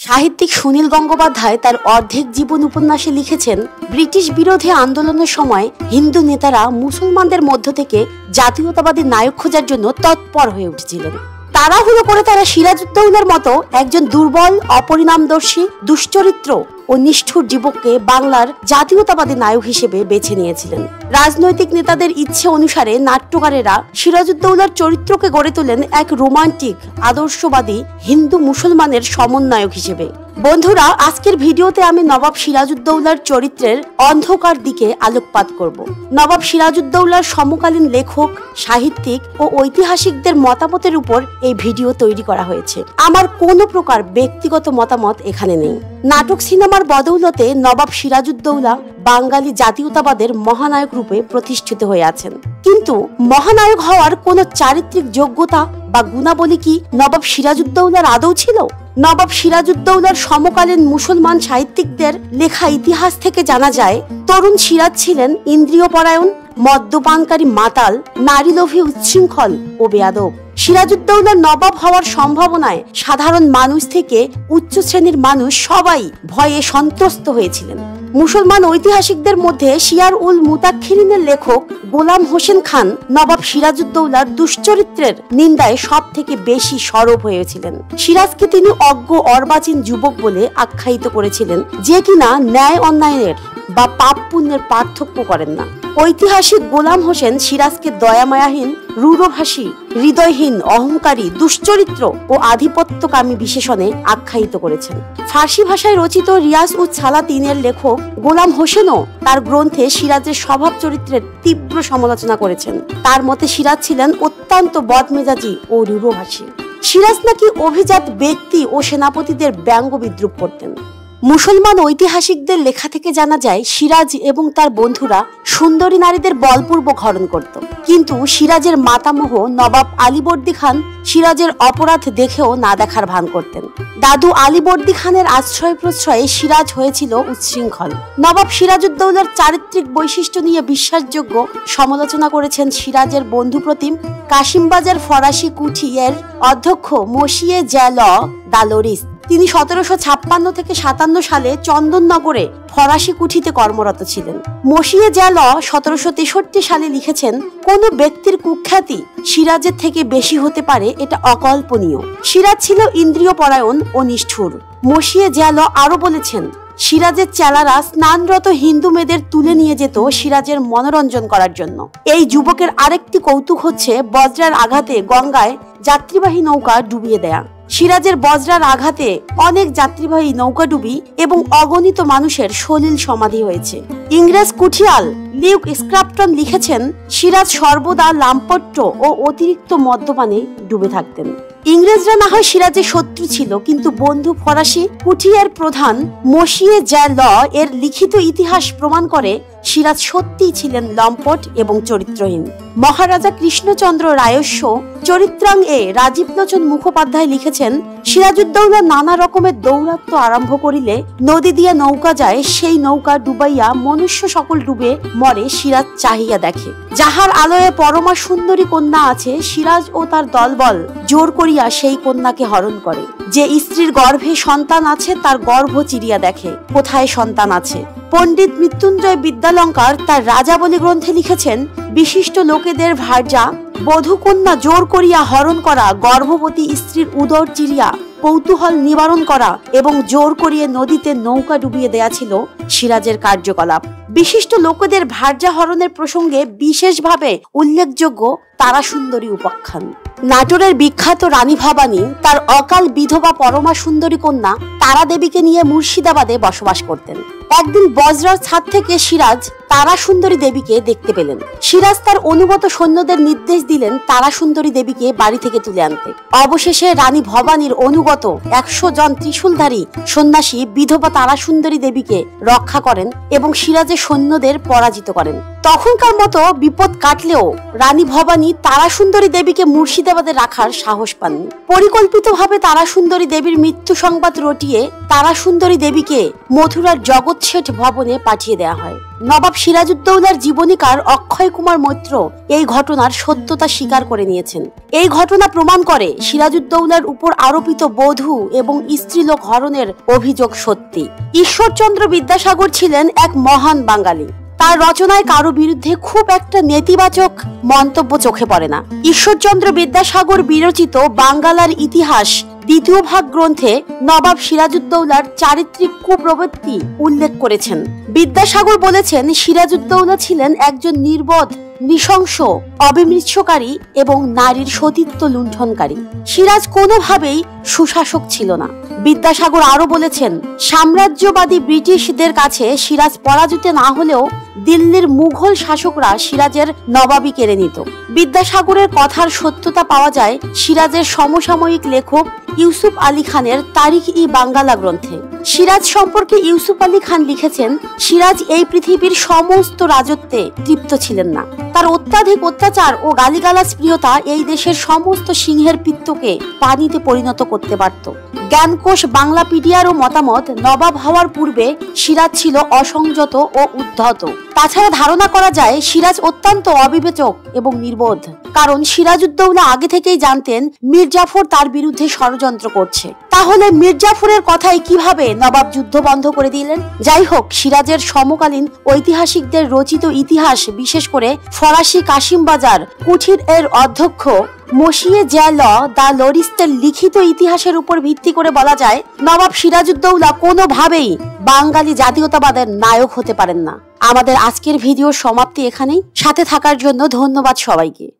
সাহিত্যিক সুনীল গঙ্গোপাধ্যায় তার অর্ধেক জীবন উপন্যাসে লিখেছেন, ব্রিটিশ বিরোধী আন্দোলনের সময় হিন্দু নেতারা মুসলমানদের মধ্য থেকে জাতীয়তাবাদী নায়ক খোঁজার জন্য তৎপর হয়ে উঠেছিলেন। তাড়াহুড়ো করে তারা সিরাজউদ্দৌলার মতো একজন দুর্বল, অপরিণামদর্শী, দুশ্চরিত্র ও নিষ্ঠুর যুবককে বাংলার জাতীয়তাবাদী নায়ক হিসেবে বেছে নিয়েছিলেন। রাজনৈতিক নেতাদের ইচ্ছে অনুসারে নাট্যকারেরা সিরাজউদ্দৌলার চরিত্রকে গড়ে তোলেন এক রোমান্টিক, আদর্শবাদী হিন্দু মুসলমানের সমন্বয়ক হিসেবে। বন্ধুরা, আজকের ভিডিওতে আমি নবাব সিরাজউদ্দৌলার চরিত্রের অন্ধকার দিকে আলোকপাত করব। নবাব সিরাজউদ্দৌলার সমকালীন লেখক, সাহিত্যিক ও ঐতিহাসিকদের মতামতের উপর এই ভিডিও তৈরি করা হয়েছে। আমার কোনো প্রকার ব্যক্তিগত মতামত এখানে নেই। নাটক সিনেমার বদৌলতে নবাব সিরাজউদ্দৌলা বাঙালি জাতীয়তাবাদের মহানায়ক রূপে প্রতিষ্ঠিত হয়ে আছেন, কিন্তু মহানায়ক হওয়ার কোনো চারিত্রিক যোগ্যতা বা গুণাবলী কি নবাব সিরাজউদ্দৌলার আদৌ ছিল? নবাব সিরাজউদ্দৌলার সমকালীন মুসলমান সাহিত্যিকদের লেখা ইতিহাস থেকে জানা যায়, তরুণ সিরাজ ছিলেন ইন্দ্রিয়পরায়ণ, মদ্যপানকারী মাতাল, নারীলোভী, উচ্ছৃঙ্খল ও বেয়াদব। সিরাজউদ্দৌলার নবাব হওয়ার সম্ভাবনায় সাধারণ মানুষ থেকে উচ্চ শ্রেণীর মানুষ সবাই ভয়ে সন্ত্রস্ত হয়েছিলেন। মুসলমান ঐতিহাসিকদের মধ্যে শিয়ার উল মুতাক্ষিরিনের লেখক গোলাম হোসেন খান নবাব সিরাজউদ্দৌলার দুশ্চরিত্রের নিন্দায় সব থেকে বেশি সরব হয়েছিলেন। সিরাজকে তিনি অজ্ঞ অর্বাচীন যুবক বলে আখ্যায়িত করেছিলেন, যে কিনা ন্যায় অন্যায়ের বা পাপ পুণ্যের পার্থক্য করেন না। ঐতিহাসিক গোলাম হোসেন সিরাজকে দয়ামায়াহীন, রূঢ়ভাষী, হৃদয়হীন, অহংকারী, দুশ্চরিত্র ও আধিপত্যকামী বিশেষণে আখ্যায়িত করেছেন। ফার্সি ভাষায় রচিত রিয়াজ উস সালাতিনের লেখক গোলাম হোসেনও তার গ্রন্থে সিরাজের স্বভাব চরিত্রের তীব্র সমালোচনা করেছেন। তার মতে সিরাজ ছিলেন অত্যন্ত বদমেজাজি ও রূঢ়ভাষী। সিরাজ নাকি অভিজাত ব্যক্তি ও সেনাপতিদের ব্যঙ্গ বিদ্রুপ করতেন। মুসলমান ঐতিহাসিকদের লেখা থেকে জানা যায়, সিরাজ এবং তার বন্ধুরা সুন্দরী নারীদের বলপূর্বক হরণ করত, কিন্তু সিরাজের মাতামহ নবাব আলীবর্দী খান সিরাজের অপরাধ দেখেও না দেখার ভান করতেন। দাদু আলীবর্দী খানের আশ্রয় প্রশ্রয়ে সিরাজ হয়েছিল উচ্ছৃঙ্খল। নবাব সিরাজউদ্দৌলার চারিত্রিক বৈশিষ্ট্য নিয়ে বিশ্বাসযোগ্য সমালোচনা করেছেন সিরাজের বন্ধু প্রতিম কাশিমবাজার ফরাসি কুঠি এর অধ্যক্ষ মসিয়ে জ্যাল দালোরিস। তিনি 1756 থেকে 57 সালে চন্দননগরে ফরাসি কুঠিতে কর্মরত ছিলেন। মসিয়ে জ্যাল 1763 সালে লিখেছেন, কোন ব্যক্তির কুখ্যাতি সিরাজের থেকে বেশি হতে পারে এটা অকল্পনীয়। সিরাজ ছিল ইন্দ্রিয়পরায়ণ ও নিষ্ঠুর। মসিয়ে জ্যাল আরো বলেছেন, সিরাজের চেলারা স্নানরত হিন্দু মেয়েদের তুলে নিয়ে যেত সিরাজের মনোরঞ্জন করার জন্য। এই যুবকের আরেকটি কৌতুক হচ্ছে বজ্রার আঘাতে গঙ্গায় যাত্রীবাহী নৌকা ডুবিয়ে দেয়া। সিরাজের বজ্রার আঘাতে অনেক যাত্রীবাহী নৌকাডুবি এবং অগণিত মানুষের সলিল সমাধি হয়েছে। ইংরেজ কুঠিয়াল লিউক স্ক্রাপটন লিখেছেন, সিরাজ সর্বদা লাম্পট্য ও অতিরিক্ত মদ্যপানে ডুবে থাকতেন। ইংরেজরা না হয় সিরাজের শত্রু ছিল, কিন্তু বন্ধু ফরাসি কুঠিয়ার প্রধান মসিয়ে জ্যাল এর লিখিত ইতিহাস প্রমাণ করে সিরাজ সত্যিই ছিলেন লম্পট এবং চরিত্রহীন। মহারাজা কৃষ্ণচন্দ্র রায়স্য চরিত্রাং এ রাজীবলোচন মুখোপাধ্যায় লিখেছেন, সিরাজউদ্দৌলা নানা রকমের দৌরাত্ম্য আরম্ভ করিলে নদী দিয়া নৌকা যায়, সেই নৌকা ডুবাইয়া মনুষ্য সকল ডুবে মরে, সিরাজ চাহিয়া দেখে। যাহার আলোয়ে পরমা সুন্দরী কন্যা আছে, সিরাজ ও তার দলবল জোর করিয়া সেই কন্যাকে হরণ করে। যে স্ত্রীর গর্ভে সন্তান আছে, তার গর্ভ চিরিয়া দেখে কোথায় সন্তান আছে। পণ্ডিত মৃত্যুঞ্জয় বিদ্যালঙ্কার তার রাজাবলী গ্রন্থে লিখেছেন, বিশিষ্ট লোকেদের ভার্যা বধূকন্যা জোর করিয়া হরণ করা, গর্ভবতী স্ত্রীর উদর চিরিয়া কৌতূহল নিবারণ করা এবং জোর করিয়ে নদীতে নৌকা ডুবিয়ে দেয়া ছিল সিরাজের কার্যকলাপ। বিশিষ্ট লোকেদের ভার্যা হরণের প্রসঙ্গে বিশেষভাবে উল্লেখযোগ্য তারাসুন্দরী উপাখ্যান। নাটোরের বিখ্যাত রানী ভবানী তার অকাল বিধবা পরমা সুন্দরী কন্যা তারা দেবীকে নিয়ে মুর্শিদাবাদে বসবাস করতেন। একদিন বজ্রার ছাদ থেকে সিরাজ তারা সুন্দরী দেবীকে দেখতে পেলেন। সিরাজ তার অনুগত সৈন্যদের নির্দেশ দিলেন তারা সুন্দরী দেবীকে বাড়ি থেকে তুলে আনতে। অবশেষে রানী ভবানীর অনুগত 100 জন ত্রিশূলধারী সন্ন্যাসী বিধবা তারা সুন্দরী দেবীকে রক্ষা করেন এবং সিরাজের সৈন্যদের পরাজিত করেন। তখনকার মতো বিপদ কাটলেও রানী ভবানী তারা সুন্দরী দেবীকে মুর্শিদাবাদে রাখার সাহস পাননি। পরিকল্পিতভাবে তারা সুন্দরী দেবীর মৃত্যু সংবাদ রটিয়ে তারা সুন্দরী দেবীকে মথুরার জগৎ শেঠ ভবনে পাঠিয়ে দেওয়া হয়। নবাব সিরাজউদ্দৌলার জীবনীকার অক্ষয় কুমার মৈত্র এই ঘটনার সত্যতা স্বীকার করে নিয়েছেন। এই ঘটনা প্রমাণ করে সিরাজউদ্দৌলার উপর আরোপিত বধূ এবং স্ত্রীলোক হরণের অভিযোগ সত্যি। ঈশ্বরচন্দ্র বিদ্যাসাগর ছিলেন এক মহান বাঙালি। তার রচনায় কারো বিরুদ্ধে খুব একটা নেতিবাচক মন্তব্য চোখে পড়ে না। ঈশ্বরচন্দ্র বিদ্যাসাগর বিরচিত বাঙ্গালার ইতিহাস দ্বিতীয় ভাগ গ্রন্থে নবাব সিরাজউদ্দৌলার চারিত্রিক কুপ্রবৃত্তি উল্লেখ করেছেন। বিদ্যাসাগর বলেছেন, সিরাজউদ্দৌলা ছিলেন একজন নির্বোধ, নৃশংস, অবিমৃষ্যকারী এবং নারীর সতীত্ব লুণ্ঠনকারী। সিরাজ কোনোভাবেই সুশাসক ছিল না। বিদ্যাসাগর আরো বলেছেন, সাম্রাজ্যবাদী ব্রিটিশদের কাছে সিরাজ পরাজিত না হলেও দিল্লির মুঘল শাসকরা সিরাজের নবাবি কেড়ে নিত। বিদ্যাসাগরের কথার সত্যতা পাওয়া যায় সিরাজের সমসাময়িক লেখক ইউসুফ আলী খানের তারিখ-ই-বাঙ্গালা গ্রন্থে। সিরাজ সম্পর্কে ইউসুফ আলী খান লিখেছেন, সিরাজ এই পৃথিবীর সমস্ত রাজত্বে তৃপ্ত ছিলেন না। তার অত্যাধিক অত্যাচার ও গালিগালাজ প্রিয়তা এই দেশের সমস্ত সিংহের পিত্তকে পানিতে পরিণত করতে পারত। জ্ঞানকোষ বাংলাপিডিয়ারও মতামত, নবাব হওয়ার পূর্বে সিরাজ ছিল অসংযত ও উদ্ধত। তাছাড়া ধারণা করা যায় সিরাজ অত্যন্ত অবিবেচক এবং নির্বোধ, কারণ সিরাজউদ্দৌলা আগে থেকেই জানতেন মীর জাফর তার বিরুদ্ধে ষড়যন্ত্র করছে। তাহলে মীর জাফরের কথায় কিভাবে নবাব যুদ্ধ বন্ধ করে দিলেন? যাই হোক, সিরাজের সমকালীন ঐতিহাসিকদের রচিত ইতিহাস, বিশেষ করে ফরাসি কাশিম বাজার কুঠির এর অধ্যক্ষ মসিয়ে জ্যাল দা লরিস্টের লিখিত ইতিহাসের উপর ভিত্তি করে বলা যায়, নবাব সিরাজউদ্দৌলা কোনোভাবেই বাঙালি জাতীয়তাবাদের নায়ক হতে পারেন না। আমাদের আজকের ভিডিওর সমাপ্তি এখানেই। সাথে থাকার জন্য ধন্যবাদ সবাইকে।